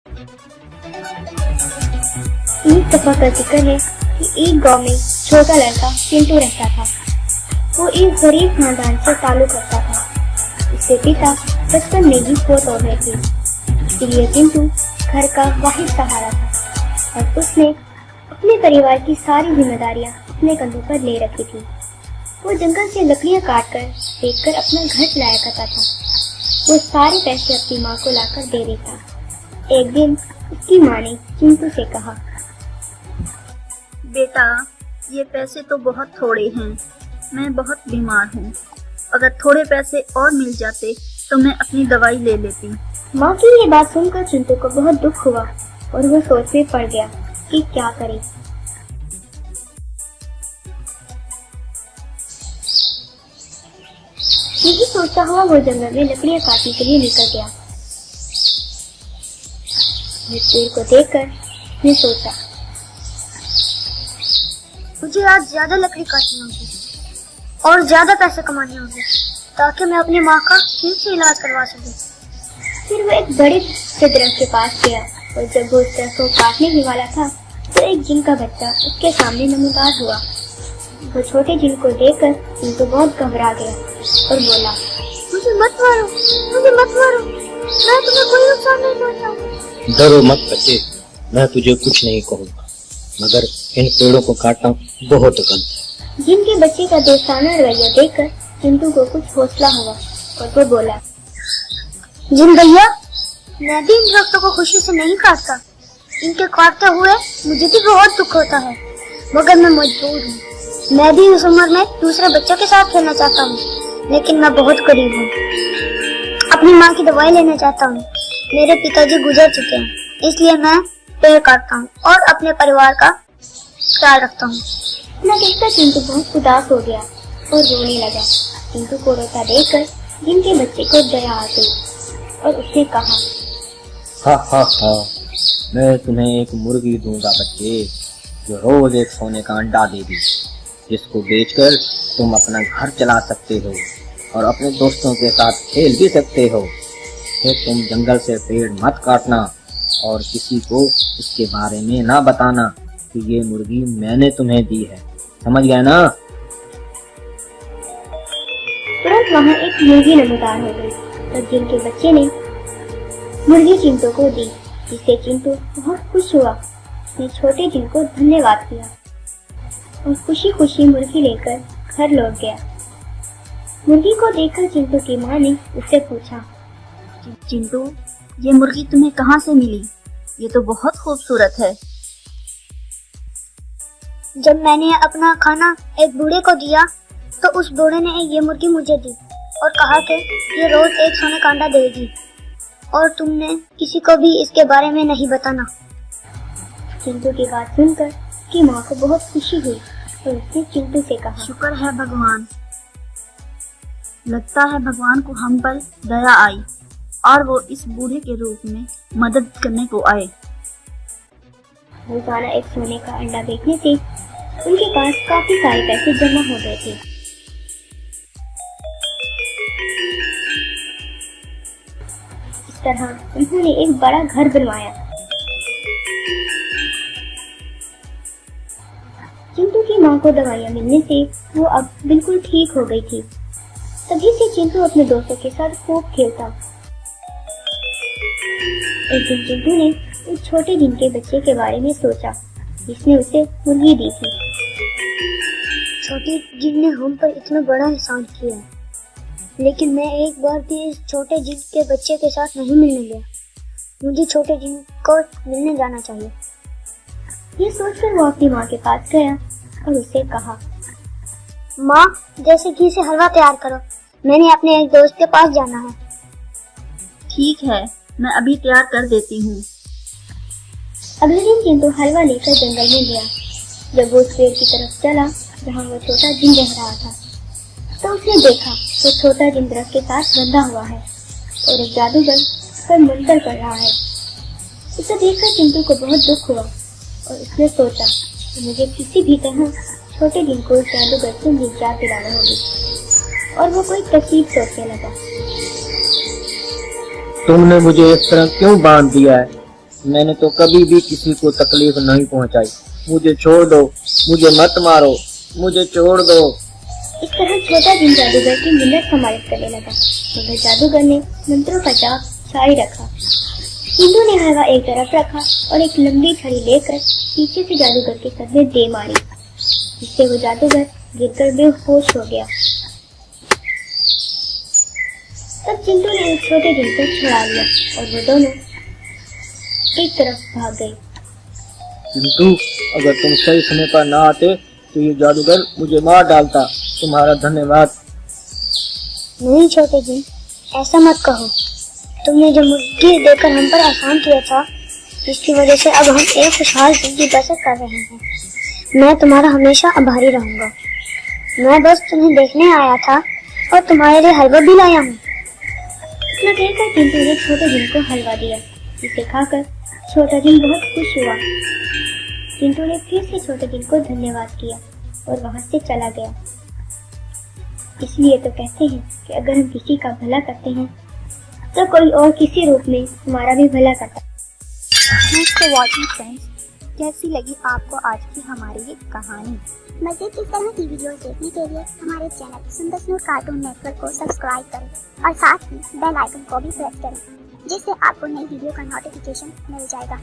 एक दफा का जिक्र है कि एक गांव में छोटा लड़का चिंटू रहता था। वो एक गरीब खानदान से ताल्लुक रखता था। उसके पिता बचपन में ही फौत हो गए थे, इसलिए चिंटू घर का वाहिद सहारा था और उसने अपने परिवार की सारी जिम्मेदारियां अपने कंधों पर ले रखी थी। वो जंगल से लकड़ियां काटकर बेचकर अपना घर चलाया करता था। वो सारे पैसे अपनी माँ को लाकर दे देता। एक दिन उसकी माँ ने चिंटू से कहा, बेटा, ये पैसे तो बहुत थोड़े हैं। मैं बहुत बीमार हूँ। अगर थोड़े पैसे और मिल जाते तो मैं अपनी दवाई ले लेती। माँ की ये बात सुनकर चिंटू को बहुत दुख हुआ और वो सोच में पड़ गया कि क्या करे। यही सोचता हुआ वो जंगल में लकड़ियां काटने के लिए निकल गया। पेड़ को देखकर उसने सोचा, मुझे आज ज्यादा लकड़ी काटनी होगी और ज्यादा पैसे कमाने होंगे ताकि मैं अपनी माँ का ठीक से इलाज करवा सकूं। फिर वो एक बड़े से दरख्त के पास गया और जब वो उस दरख्त को काटने ही वाला था तो एक जिन का बच्चा उसके सामने नमूदार हुआ। वो छोटे जिन को देखकर चिंटू बहुत घबरा गया और बोला, मुझे मत मारो, मैं तुम्हें कोई नुकसान नहीं पहुंचाऊंगा। डरो मत बच्चे, मैं तुझे कुछ नहीं कहूँगा, मगर इन पेड़ों को काटना बहुत गलत है। जिन के बच्चे का दोस्ताना रवैया देखकर चिंटू को कुछ हौसला हुआ और वो बोला, जिन भैया, मैं भी इन दरख्तों को खुशी से नहीं काटता। इनके काटते हुए मुझे भी बहुत दुख होता है, मगर मैं मजबूर हूँ। मैं भी उस उम्र में दूसरे बच्चों के साथ खेलना चाहता हूँ, लेकिन मैं बहुत गरीब हूँ। अपनी माँ की दवाई लेना चाहता हूँ। मेरे पिताजी गुजर चुके हैं, इसलिए मैं पेड़ काटता हूँ और अपने परिवार का ख्याल रखता हूँ। इतना कहकर चिंटू बहुत उदास हो गया और रोने लगा। चिंटू को रोता देखकर जिनके बच्चे को दया आ गई और उसने कहा, हा, मैं तुम्हें एक मुर्गी दूंगा बच्चे, जो रोज एक सोने का अंडा देगी, जिसको बेचकर तुम अपना घर चला सकते हो और अपने दोस्तों के साथ खेल भी सकते हो। फिर तुम जंगल से पेड़ मत काटना और किसी को इसके बारे में ना बताना कि ये मुर्गी मैंने तुम्हें दी है, समझ गए ना? तुरंत वहाँ एक मुर्गी नमूदार हो गई। तब जिनके बच्चे ने मुर्गी चिंटू को दी, जिससे चिंटू बहुत खुश हुआ। उसने छोटे जिन को धन्यवाद किया और खुशी खुशी मुर्गी लेकर घर लौट गया। मुर्गी को देखकर चिंटू की माँ ने उससे पूछा, चिंटू, ये मुर्गी तुम्हें कहाँ से मिली? ये तो बहुत खूबसूरत है। जब मैंने अपना खाना एक बूढ़े को दिया तो उस बूढ़े ने ये मुर्गी मुझे दी और कहा कि ये रोज एक सोने का अंडा देगी और तुमने किसी को भी इसके बारे में नहीं बताना। चिंटू की बात सुनकर उसकी माँ को बहुत खुशी हुई और उसने चिंटू से कहा, शुक्र है भगवान, लगता है भगवान को हम पर दया आई और वो इस बूढ़े के रूप में मदद करने को आए। रोजाना एक सोने का अंडा बेचने से उनके पास काफी सारे पैसे जमा हो गए थे। इस तरह उन्होंने एक बड़ा घर बनवाया। चिंटू की माँ को दवाइयाँ मिलने से वो अब बिल्कुल ठीक हो गई थी। तभी से चिंटू अपने दोस्तों के साथ खूब खेलता। एक दिन चिंटू ने एक छोटे जिन के बच्चे के बारे में सोचा, जिसने उसे मुर्गी दी थी। छोटे जिन ने हम पर इतना बड़ा एहसान किया, लेकिन मैं एक बार भी इस छोटे जिन के बच्चे के साथ नहीं मिलने गया। मुझे छोटे जिन को मिलने जाना चाहिए। ये सोचकर वो अपनी माँ के पास गया और उससे कहा, माँ, जैसे घी से हलवा तैयार करो, मैंने अपने एक दोस्त के पास जाना है। ठीक है, मैं अभी तैयार कर देती हूँ। अगले दिन चिंटू हलवा लेकर जंगल में गया। जब वो उस पेड़ की तरफ चला जहाँ वो छोटा जिन रह रहा था, तो उसने देखा वो छोटा जिन दरख्त के पास बंधा हुआ है और एक जादूगर उस पर मंत्र कर रहा है। उसे देखकर चिंटू को बहुत दुख हुआ और उसने सोचा कि मुझे किसी भी तरह छोटे जिन को उस जादूगर से निजात दिलाना होगी और वो कोई तरकीब सोचने लगा। तुमने मुझे इस तरह क्यों बांध दिया है? मैंने तो कभी भी किसी को तकलीफ नहीं पहुंचाई। मुझे छोड़ दो, मुझे मत मारो, मुझे छोड़ दो। इस तरह छोटा जिन जादूगर की मिन्नत समाप्त करने लगा, मगर जादूगर ने मंत्रों का जाप जारी रखा। चिंटू ने हलवा एक तरफ रखा और एक लंबी छड़ी लेकर पीछे से जादूगर के सर में दे मारी, जिससे वो जादूगर गिरकर बेहोश हो गया। तब चिंटू ने एक छोटे जिन को छुड़ा लिया और वो दोनों एक तरफ भाग गए। किंतु अगर तुम सही समय पर ना आते तो ये जादूगर मुझे मार डालता। तुम्हारा धन्यवाद। नहीं छोटे जिन, ऐसा मत कहो। तुमने जो मुर्गी देकर हम पर एहसान किया था, जिसकी वजह से अब हम एक खुशहाल जिंदगी बसर कर रहे हैं, मैं तुम्हारा हमेशा आभारी रहूंगा। मैं बस तुम्हें देखने आया था और तुम्हारे लिए हलवा भी लाया हूँ। इतना कहकर चिंटू ने छोटे जिन को हलवा दिया, जिसे खाकर छोटा जिन बहुत खुश हुआ। चिंटू ने फिर से छोटे जिन को धन्यवाद किया और वहां से चला गया। इसलिए तो कहते हैं कि अगर हम किसी का भला करते हैं तो कोई और किसी रूप में हमारा भी भला करता है। Thanks for watching friends. कैसी लगी आपको आज की हमारी ये कहानी? मज़ीद इस तरह की वीडियोस देखने के लिए हमारे चैनल सुंदर स्नूर कार्टून नेटवर्क को सब्सक्राइब करें और साथ ही बेल आइकन को भी प्रेस करें, जिससे आपको नई वीडियो का नोटिफिकेशन मिल जाएगा।